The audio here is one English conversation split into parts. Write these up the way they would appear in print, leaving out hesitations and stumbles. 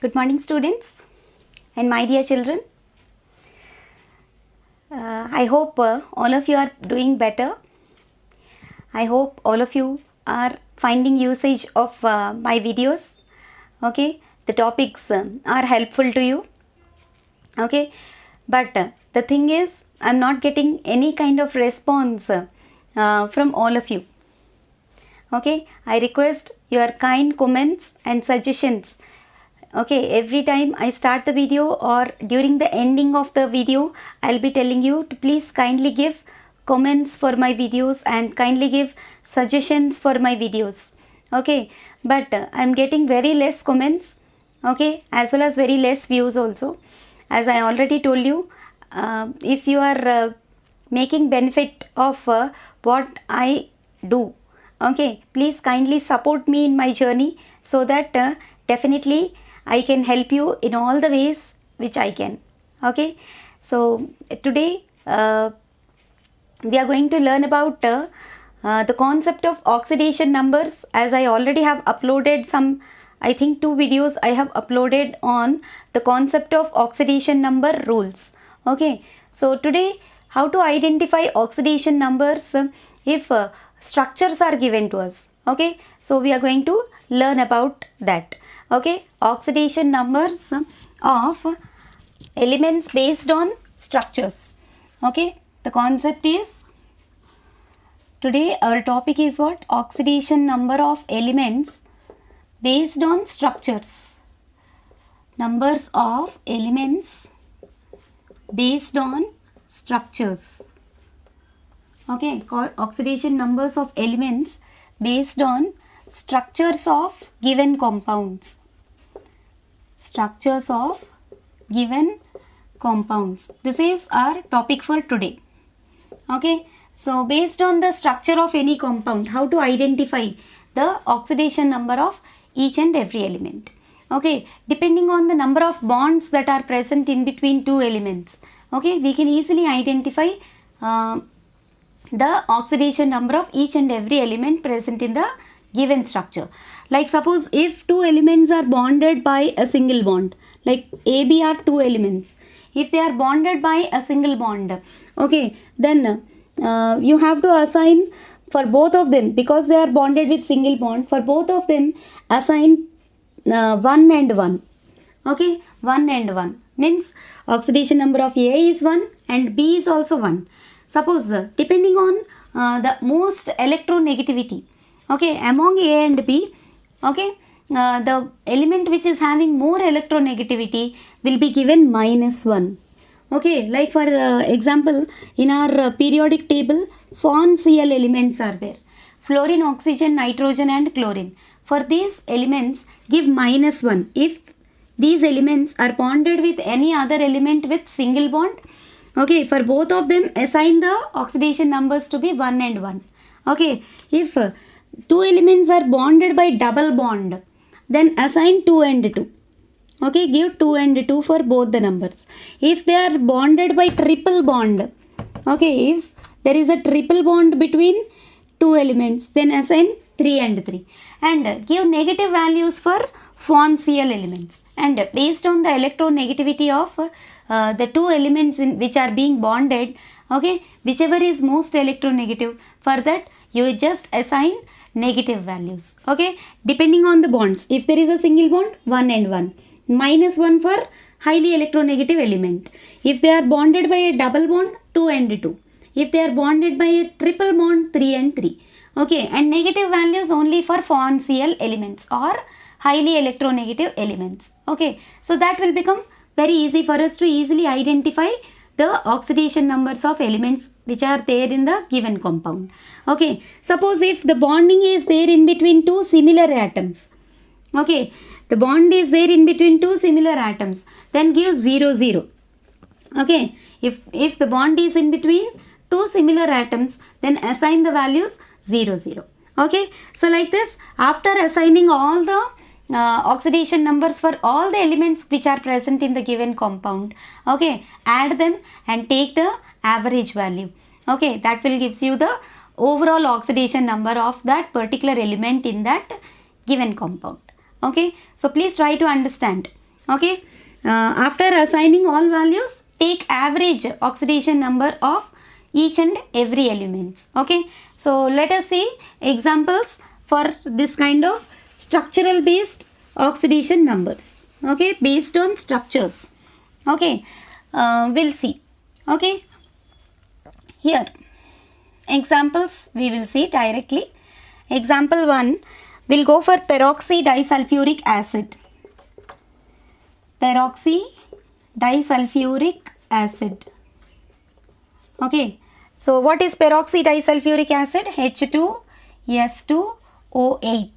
Good morning, students and my dear children. I hope all of you are doing better. I hope all of you are finding usage of my videos. Okay, the topics are helpful to you. Okay, but the thing is, I'm not getting any kind of response from all of you. Okay, I request your kind comments and suggestions. Okay, every time I start the video or during the ending of the video, I'll be telling you to please kindly give comments for my videos and kindly give suggestions for my videos. Okay, but I'm getting very less comments, okay, as well as very less views also. As I already told you, if you are making benefit of what I do, okay, please kindly support me in my journey so that definitely I can help you in all the ways which I can. Okay, so today we are going to learn about the concept of oxidation numbers. As I already have uploaded some, I think 2 videos I have uploaded on the concept of oxidation number rules. Okay, so today how to identify oxidation numbers if structures are given to us. Okay, so we are going to learn about that. Okay, oxidation numbers of elements based on structures. Okay, the concept is, today our topic is what? Oxidation number of elements based on structures. Numbers of elements based on structures. Okay, oxidation numbers of elements based on structures of given compounds. Structures of given compounds. This is our topic for today. Okay, so based on the structure of any compound, how to identify the oxidation number of each and every element. Okay, depending on the number of bonds that are present in between two elements, okay, we can easily identify the oxidation number of each and every element present in the given structure. Like suppose if two elements are bonded by a single bond, like AB are two elements, if they are bonded by a single bond, okay, then you have to assign for both of them, because they are bonded with single bond, for both of them assign 1 and 1. Okay, 1 and 1 means oxidation number of A is 1 and B is also 1. Suppose depending on the most electronegativity, okay, among A and B, okay, the element which is having more electronegativity will be given -1. Okay, like for example, in our periodic table, FON-Cl elements are there. Fluorine, oxygen, nitrogen and chlorine. For these elements, give -1. If these elements are bonded with any other element with single bond, okay, for both of them assign the oxidation numbers to be 1 and 1. Okay, if two elements are bonded by double bond, then assign 2 and 2. Okay, give 2 and 2 for both the numbers. If they are bonded by triple bond, okay, if there is a triple bond between two elements, then assign 3 and 3. And give negative values for FON-Cl elements. And based on the electronegativity of the two elements which are being bonded, okay, whichever is most electronegative, for that you just assign negative values. Okay, depending on the bonds. If there is a single bond, 1 and 1. -1 for highly electronegative element. If they are bonded by a double bond, 2 and 2. If they are bonded by a triple bond, 3 and 3. Okay, and negative values only for FON-Cl elements or highly electronegative elements. Okay, so that will become very easy for us to easily identify the oxidation numbers of elements which are there in the given compound. Okay, suppose if the bonding is there in between two similar atoms, okay, the bond is there in between two similar atoms, then give 0 0. Okay, if the bond is in between two similar atoms, then assign the values 0 0. Okay, so like this, after assigning all the oxidation numbers for all the elements which are present in the given compound, okay, add them and take the average value. Okay, that will gives you the overall oxidation number of that particular element in that given compound. Okay, so please try to understand. Okay, after assigning all values, take average oxidation number of each and every elements. Okay, so let us see examples for this kind of structural based oxidation numbers. Okay, based on structures. Okay, we'll see. Okay, here examples we will see directly. Example 1 will go for peroxy disulfuric acid. Peroxy disulfuric acid. Okay, so what is peroxy disulfuric acid? H2S2O8.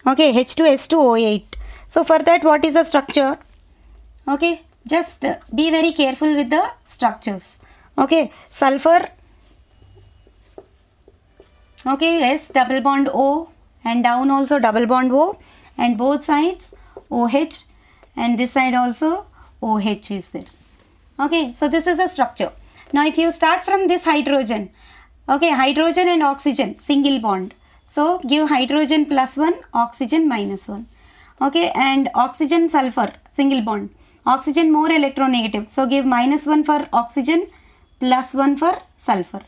Okay, H2S2O8. So for that, what is the structure? Okay, just be very careful with the structures. Okay, sulfur. Okay, S double bond O, and down also double bond O, and both sides OH, and this side also OH is there. Okay, so this is a structure. Now if you start from this hydrogen, okay, hydrogen and oxygen single bond, so give hydrogen plus 1, oxygen minus 1. Okay, and oxygen sulfur single bond, oxygen more electronegative, so give minus 1 for oxygen, plus 1 for sulfur.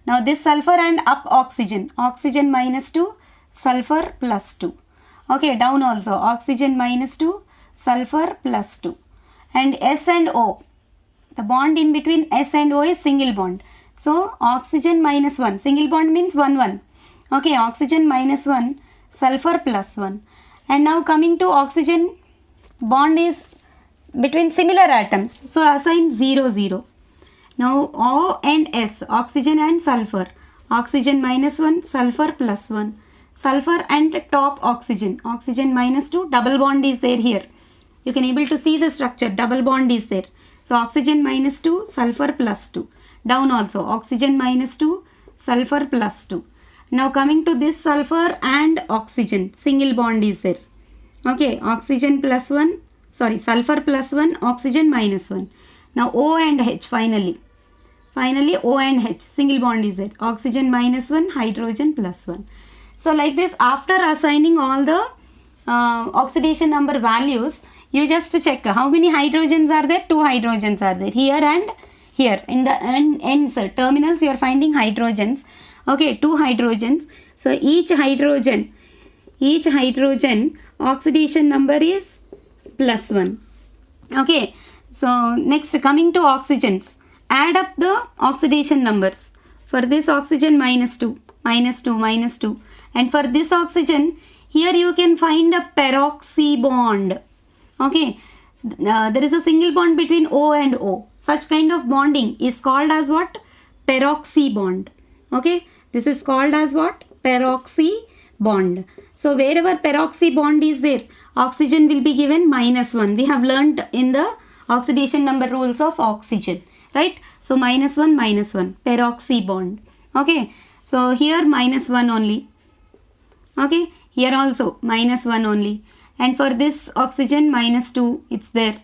Now this sulfur and up oxygen, oxygen minus 2, sulfur plus 2. Okay, down also oxygen minus 2, sulfur plus 2. And S and O, the bond in between S and O is single bond. So oxygen minus 1, single bond means 1 1. Okay, oxygen minus 1, sulfur plus 1. And now coming to oxygen, bond is between similar atoms, so assign 0 0. Now O and S, oxygen and sulfur, oxygen minus 1, sulfur plus 1. Sulfur and top oxygen, oxygen minus 2, double bond is there here. You can able to see the structure, double bond is there. So oxygen minus 2, sulfur plus 2. Down also oxygen minus 2, sulfur plus 2. Now coming to this sulfur and oxygen, single bond is there. Okay, oxygen plus 1, sorry, sulfur plus 1, oxygen minus 1. Now O and H finally. Finally O and H, single bond is there. Oxygen minus 1, hydrogen plus 1. So like this, after assigning all the oxidation number values, you just check how many hydrogens are there. 2 hydrogens are there here and here. In the ends, terminals, you are finding hydrogens. Okay, 2 hydrogens. So each hydrogen oxidation number is plus 1. Okay, so next coming to oxygens, add up the oxidation numbers. For this oxygen minus 2, minus 2, minus 2. And for this oxygen, here you can find a peroxy bond. Okay, there is a single bond between O and O. Such kind of bonding is called as what? Peroxy bond. Okay, this is called as what? Peroxy bond. So wherever peroxy bond is there, oxygen will be given minus 1. We have learnt in the oxidation number rules of oxygen, right? So minus 1, peroxy bond. Okay, so here minus 1 only. Okay, here also minus 1 only. And for this oxygen minus 2, it's there.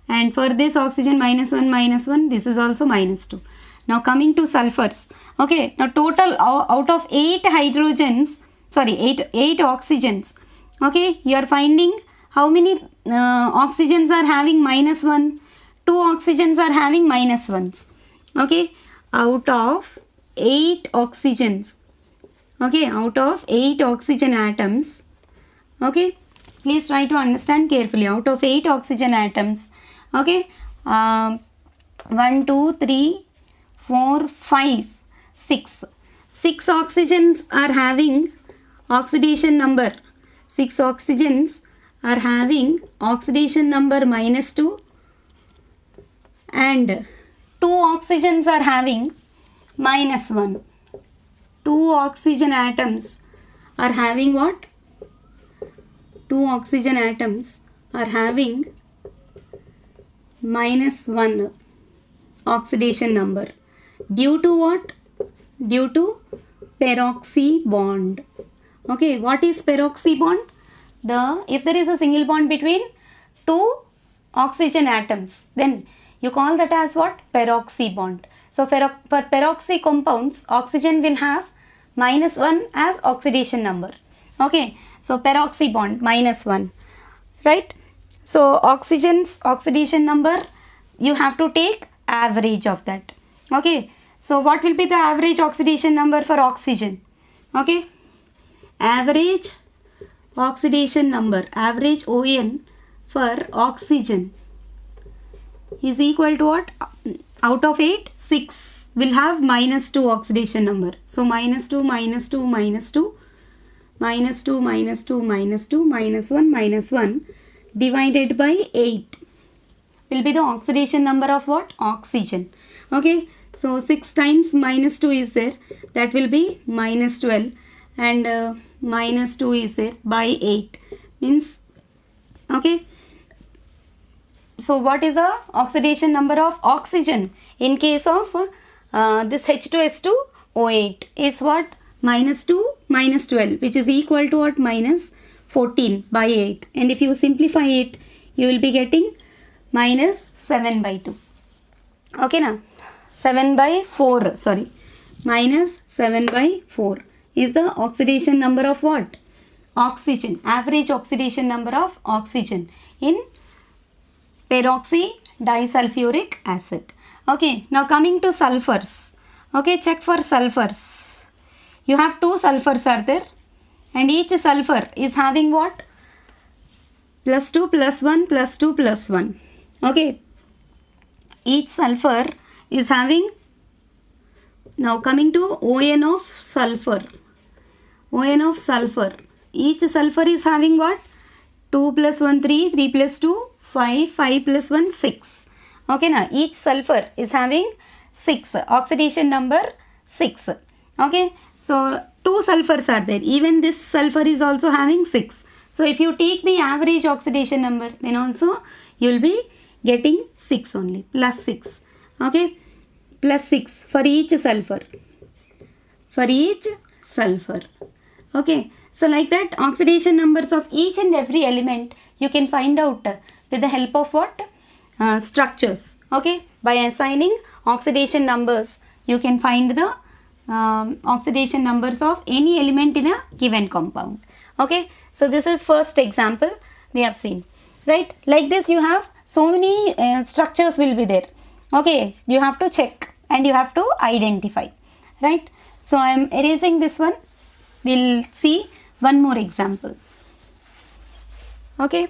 And for this oxygen minus 1, this is also minus 2. Now coming to sulfurs. Okay, now total out of 8 hydrogens, sorry, 8 oxygens. Okay, you are finding how many oxygens are having minus 1? 2 oxygens are having minus 1s. Okay, out of 8 oxygens. Okay, out of 8 oxygen atoms. Okay, please try to understand carefully. Out of 8 oxygen atoms. Okay, 1, 2, 3, 4, 5, 6. 6 oxygens are having oxidation number. 6 oxygens are having oxidation number minus 2. And 2 oxygens are having minus 1. 2 oxygen atoms are having what? 2 oxygen atoms are having minus 1 oxidation number. Due to what? Due to peroxy bond. Okay, what is peroxy bond? If there is a single bond between 2 oxygen atoms, then you call that as what? Peroxy bond. So for peroxy compounds, oxygen will have minus 1 as oxidation number. Okay, so peroxy bond minus 1, right? So oxygen's oxidation number, you have to take average of that. Okay, so what will be the average oxidation number for oxygen? Okay, average oxidation number, average ON for oxygen is equal to what? Out of 8, 6 will have -2 oxidation number. So -2, -2, -2, -2, -2, -2, -1, -1 divided by 8 will be the oxidation number of what? Oxygen. Okay, so 6 times -2 is there, that will be -12, and -2 is there by 8 means, okay. So what is the oxidation number of oxygen in case of this H2S2O8 is what? -2 -12, which is equal to what? -14 by 8, and if you simplify it, you will be getting -7 by 2. Okay, now 7 by 4, sorry, -7 by 4 is the oxidation number of what? Oxygen, average oxidation number of oxygen in peroxy disulfuric acid. Okay, now coming to sulfurs. Okay, check for sulfurs. You have 2 sulfurs are there, and each sulfur is having what? +2 +1 +2 +1. Okay, each sulfur is having, now coming to ON of sulfur. ON of sulfur, each sulfur is having what? 2 + 1 3, 3 + 2 5, 5 + 1 6. Okay, now each sulfur is having 6, oxidation number 6. Okay, so 2 sulfurs are there, even this sulfur is also having 6. So if you take the average oxidation number, then also you will be getting 6 only, +6. Okay, +6 for each sulfur, for each sulfur. Okay, so like that, oxidation numbers of each and every element you can find out with the help of what? Structures. Okay, by assigning oxidation numbers, you can find the oxidation numbers of any element in a given compound. Okay, so this is first example we have seen, right? Like this, you have so many structures will be there. Okay, you have to check and you have to identify, right? So I am erasing this one. We'll see one more example. Okay,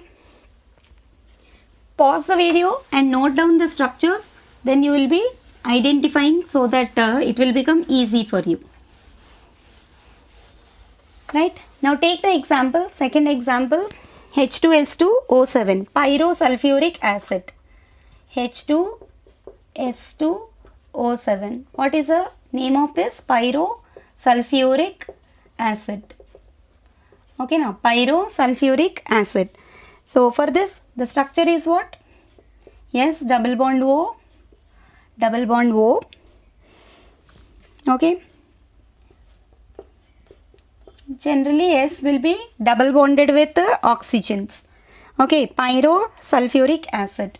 pause the video and note down the structures, then you will be identifying, so that it will become easy for you, right? Now take the example, second example, H2S2O7, pyrosulfuric acid. H2S2O7, what is the name of this? Pyrosulfuric acid. Okay, now pyrosulfuric acid. So for this, the structure is what? Yes, double bond O, double bond O. Okay, generally S will be double bonded with oxygens. Okay, pyrosulfuric acid.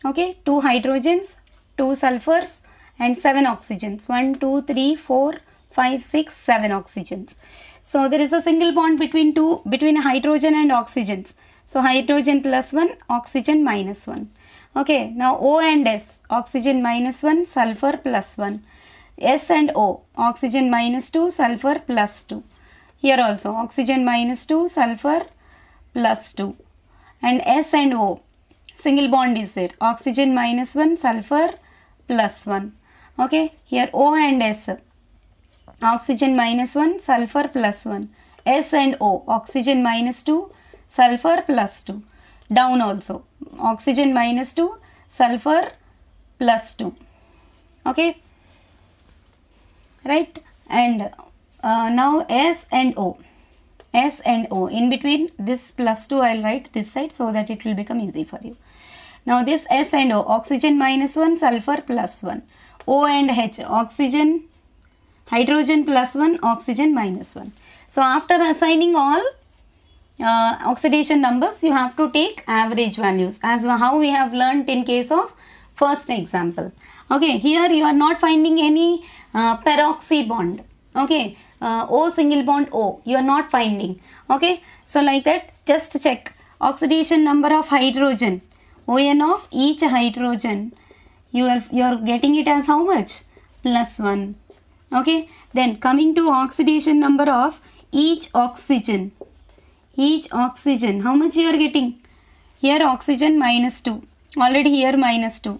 Okay, 2 hydrogens, 2 sulfurs and 7 oxygens. 1 2 3 4 5 6 7 oxygens. So there is a single bond between hydrogen and oxygens. So hydrogen +1, oxygen -1. Okay, now O and S, oxygen -1, sulfur +1. S and O, oxygen -2, sulfur +2. Here also oxygen -2, sulfur +2. And S and O, single bond is there, oxygen -1, sulfur +1. Okay, here O and S, oxygen -1, sulfur +1. S and O, oxygen -2, sulfur +2. Down also, oxygen -2, sulfur +2. Okay, right? And now S and O. S and O, in between this +2 I will write this side so that it will become easy for you. Now this S and O, oxygen -1, sulfur +1. O and H, oxygen, hydrogen +1, oxygen -1. So after assigning all oxidation numbers, you have to take average values, as how we have learnt in case of first example. Okay, here you are not finding any peroxy bond. Okay, O single bond O, you are not finding. Okay, so like that, just check oxidation number of hydrogen, ON of each hydrogen, you are getting it as how much? +1. Okay, then coming to oxidation number of each oxygen, how much you are getting? Here oxygen -2, already here -2,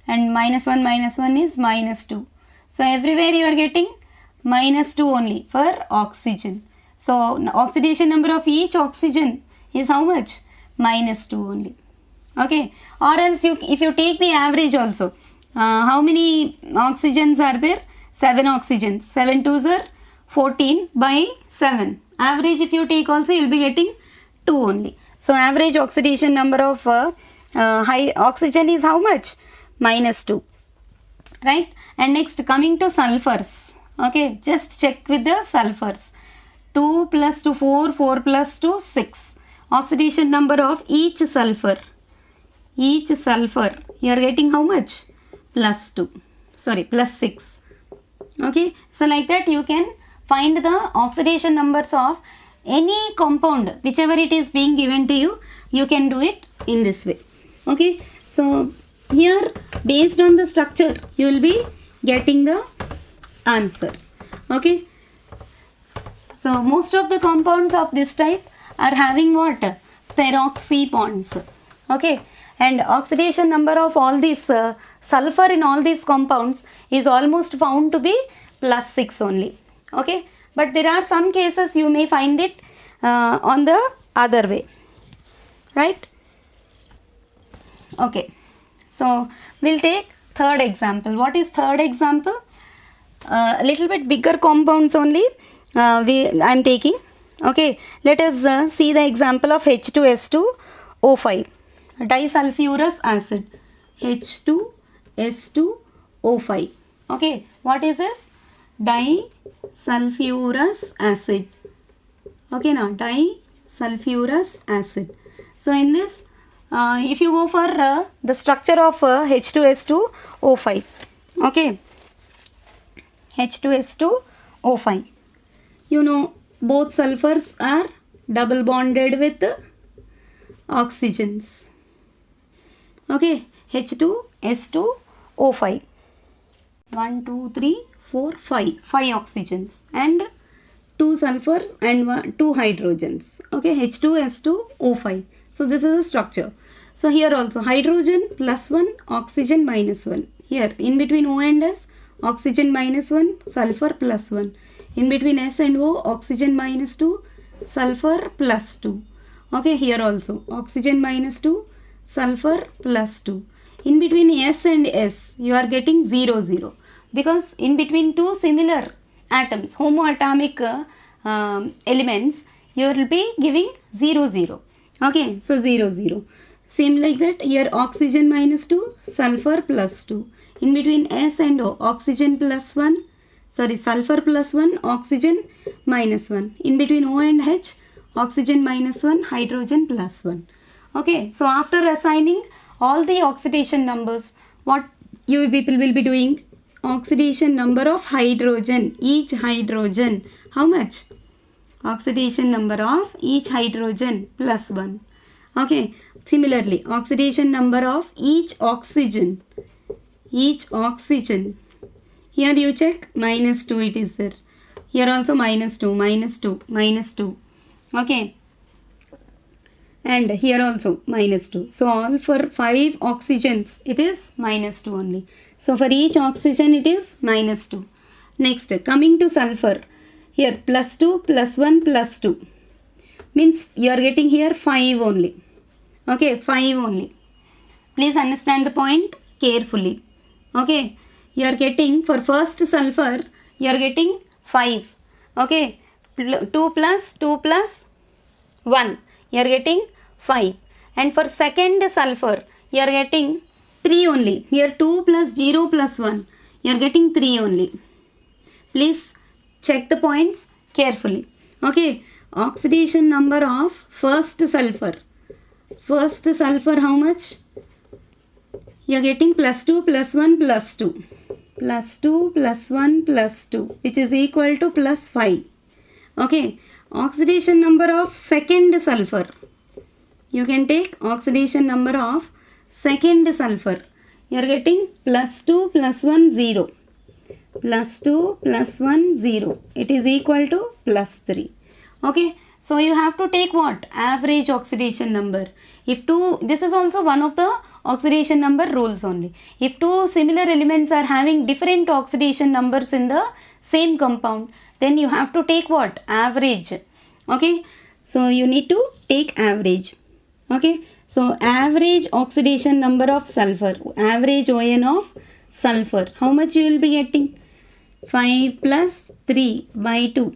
and -1 is -2. So everywhere you are getting -2 only for oxygen. So oxidation number of each oxygen is how much? -2 only. Okay, or else if you take the average also, how many oxygens are there? 7 oxygens. 7 twos are 14 by 7. Average if you take also, you will be getting 2 only. So average oxidation number of high oxygen is how much? -2. Right? And next coming to sulfurs. Okay, just check with the sulfurs. 2 plus 2 4, 4 plus 2 6. Oxidation number of each sulfur, you are getting how much? +2, sorry, +6. Okay, so like that you can find the oxidation numbers of any compound, whichever it is being given to you, you can do it in this way. Okay, so here based on the structure you will be getting the answer. Okay, so most of the compounds of this type are having what? Peroxy bonds. Okay, and oxidation number of all these sulfur in all these compounds is almost found to be +6 only. Okay, but there are some cases you may find it on the other way, right? Okay, so we'll take third example. What is third example? A little bit bigger compounds only I am taking. Okay, let us see the example of H2S2O5, disulfurous acid, H2S2O5. Okay, what is this? Disulfurous acid. Okay, now disulfurous acid. So in this, if you go for the structure of H2S2O5, okay, H2S2O5, you know both sulfurs are double bonded with oxygens. Okay, H2S2O5, 1 2 3 4 5 oxygens and 2 sulfurs and 2 hydrogens. Okay, H2S2O5. So this is the structure. So here also hydrogen +1, oxygen -1. Here in between O and S, oxygen -1, sulfur +1. In between S and O, oxygen -2, sulfur +2. Okay, here also oxygen -2, sulfur +2. In between S and S, you are getting 0 0, because in between two similar atoms, homoatomic elements, you will be giving 0 0. Okay, so 0 0. Same like that, here oxygen -2, sulfur +2. In between S and O, oxygen +1, sorry, sulfur +1, oxygen -1. In between O and H, oxygen -1, hydrogen +1. Okay, so after assigning all the oxidation numbers, what you people will be doing? Oxidation number of hydrogen, each hydrogen, how much? Oxidation number of each hydrogen +1. Okay, similarly, oxidation number of each oxygen, here you check -2 it is there. Here also -2, -2, -2. Okay, and here also -2. So all for 5 oxygens it is -2 only. So for each oxygen it is -2. Next, coming to sulfur, here +2 +1 +2 means you are getting here 5 only. Okay, 5 only. Please understand the point carefully. Okay, you are getting for first sulfur, you are getting 5. Okay, 2 plus 1, you are getting 5. And for second sulfur, you are getting 3 only. Here 2 plus 0 plus 1, you are getting 3 only. Please check the points carefully. Okay, oxidation number of first sulfur. First sulfur how much? You are getting +2 +1 +2. plus 2 plus 1 plus 2, which is equal to plus 5. Okay, oxidation number of second sulfur. You can take oxidation number of second sulfur. You are getting plus 2 plus 1 0. Plus 2 plus 1 0. It is equal to plus 3. Okay, so you have to take what? Average oxidation number. If two, this is also one of the oxidation number rules only. If two similar elements are having different oxidation numbers in the same compound, then you have to take what? Average. Okay, so you need to take average. Okay, so average oxidation number of sulfur, average ON of sulfur, how much you will be getting? 5 plus 3 by 2.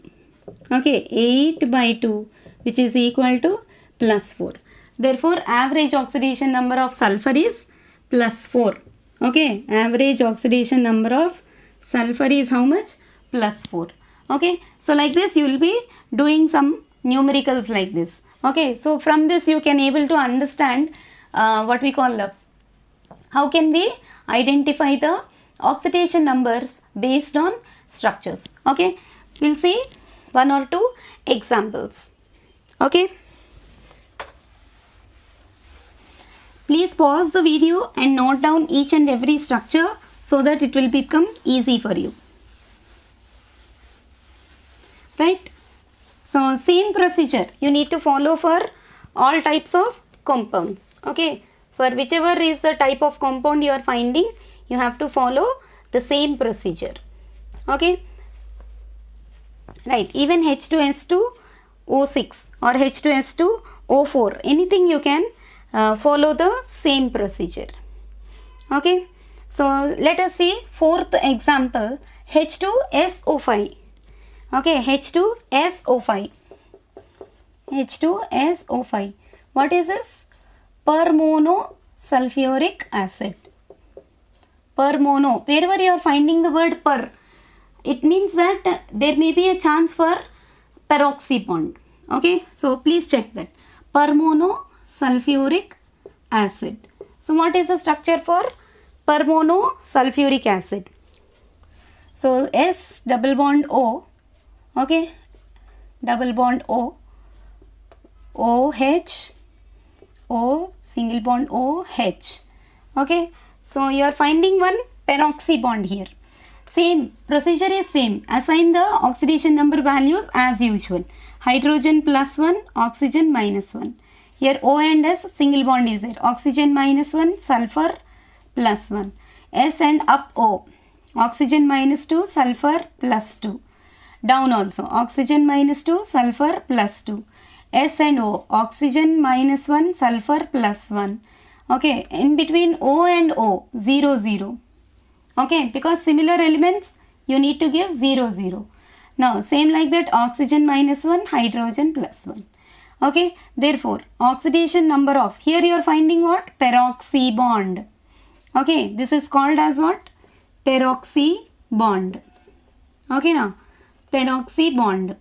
Okay, 8 by 2, which is equal to plus 4. Therefore, average oxidation number of sulfur is plus 4. Okay, average oxidation number of sulfur is how much? Plus 4. Okay, so like this you will be doing some numericals like this. Okay, so from this you can able to understand what we call how can we identify the oxidation numbers based on structures. Okay, we'll see one or two examples. Okay, please pause the video and note down each and every structure so that it will become easy for you. Right, so same procedure you need to follow for all types of compounds. Okay, for whichever is the type of compound you are finding, you have to follow the same procedure. Okay, right, even H2S2O6 or H2S2O4, anything you can follow the same procedure. Okay, so let us see fourth example, H2SO5. Okay, H2SO5. H2SO5. What is this? Permonosulfuric acid. Permono. Wherever you are finding the word per, it means that there may be a chance for peroxy bond. Okay, so please check that. Permonosulfuric acid. So what is the structure for permonosulfuric acid? So S double bond O. Okay, double bond O, OH, O single bond OH. Okay, so you are finding one peroxy bond here. Same procedure is same. Assign the oxidation number values as usual. Hydrogen plus 1, oxygen minus 1. Here O and S single bond is there. Oxygen minus 1, sulfur plus 1. S and up O. Oxygen minus 2, sulfur plus 2. Down also, oxygen minus 2, sulfur plus 2. S and O, oxygen minus 1, sulfur plus 1. Okay, in between O and O, 0, 0. Okay, because similar elements, you need to give 0, 0. Now, same like that, oxygen minus 1, hydrogen plus 1. Okay, therefore, oxidation number of, here you are finding what? Peroxy bond. Okay, this is called as what? Peroxy bond. Okay, now, peroxy bond.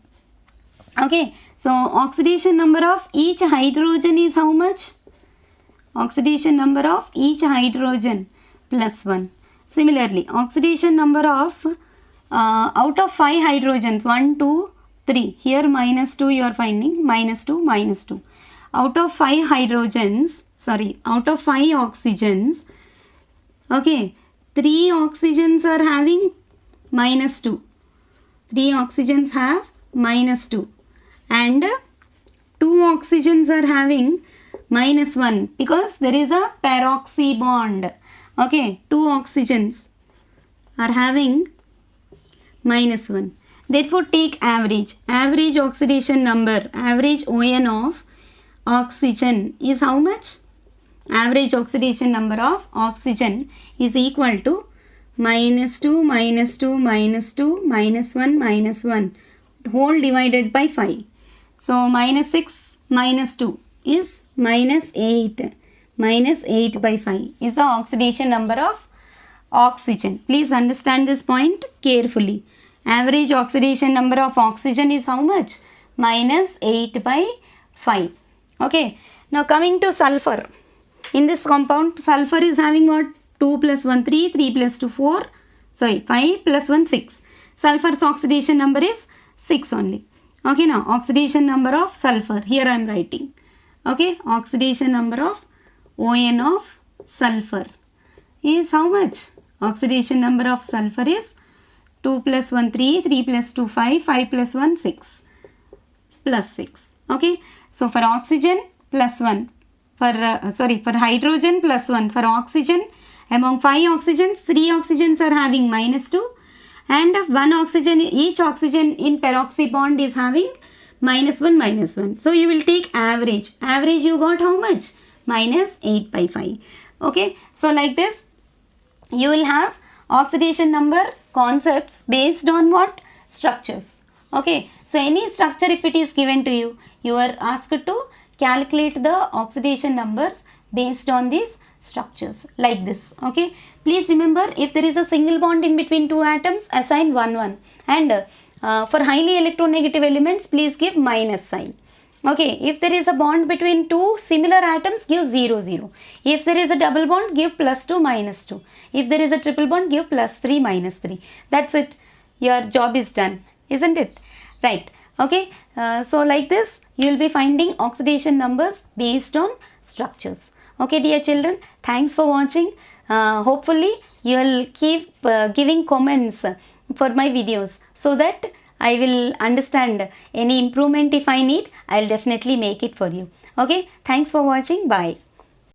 Okay, so oxidation number of each hydrogen is how much? Oxidation number of each hydrogen plus 1. Similarly, oxidation number of out of 5 hydrogens, 1, 2, 3. Here minus 2 you are finding, minus 2, minus 2. Out of 5 hydrogens, sorry, out of 5 oxygens, okay, 3 oxygens are having minus 2. 3 oxygens have minus 2 and 2 oxygens are having minus 1 because there is a peroxy bond. Okay, 2 oxygens are having minus 1. Therefore, take average. Average oxidation number, average ON of oxygen is how much? Average oxidation number of oxygen is equal to minus 2, minus 2, minus 2, minus 1, minus 1 whole divided by 5. So, minus 6, minus 2 is minus 8. Minus 8 by 5 is the oxidation number of oxygen. Please understand this point carefully. Average oxidation number of oxygen is how much? Minus 8 by 5. Okay. Now, coming to sulfur. In this compound, sulfur is having what? 2 plus 1, 3, 3 plus 2, 4, sorry, 5 plus 1 6. Sulfur's oxidation number is 6 only. Okay, now oxidation number of sulfur, here I am writing. Okay, oxidation number of ON of sulfur is how much? Oxidation number of sulfur is 2 plus 1 3, 3 plus 2 5, 5 plus 1 6, plus 6. Okay, so for oxygen plus 1, for for hydrogen plus 1, for oxygen, among 5 oxygens, 3 oxygens are having minus 2 and 1 oxygen, each oxygen in peroxy bond is having minus 1, minus 1. So you will take average. Average you got how much? Minus 8 by 5. Okay, so like this you will have oxidation number concepts based on what? Structures. Okay, so any structure if it is given to you, you are asked to calculate the oxidation numbers based on these structures like this. Okay, please remember, if there is a single bond in between two atoms, assign 1 1, and for highly electronegative elements, please give minus sign. Okay, if there is a bond between two similar atoms, give 0 0. If there is a double bond, give plus 2 minus 2. If there is a triple bond, give plus 3 minus 3. That's it. Your job is done, isn't it? Right. Okay, so like this you will be finding oxidation numbers based on structures. Okay, dear children, thanks for watching. Hopefully you will keep giving comments for my videos, so that I will understand any improvement if I need. I will definitely make it for you. Okay, thanks for watching. Bye.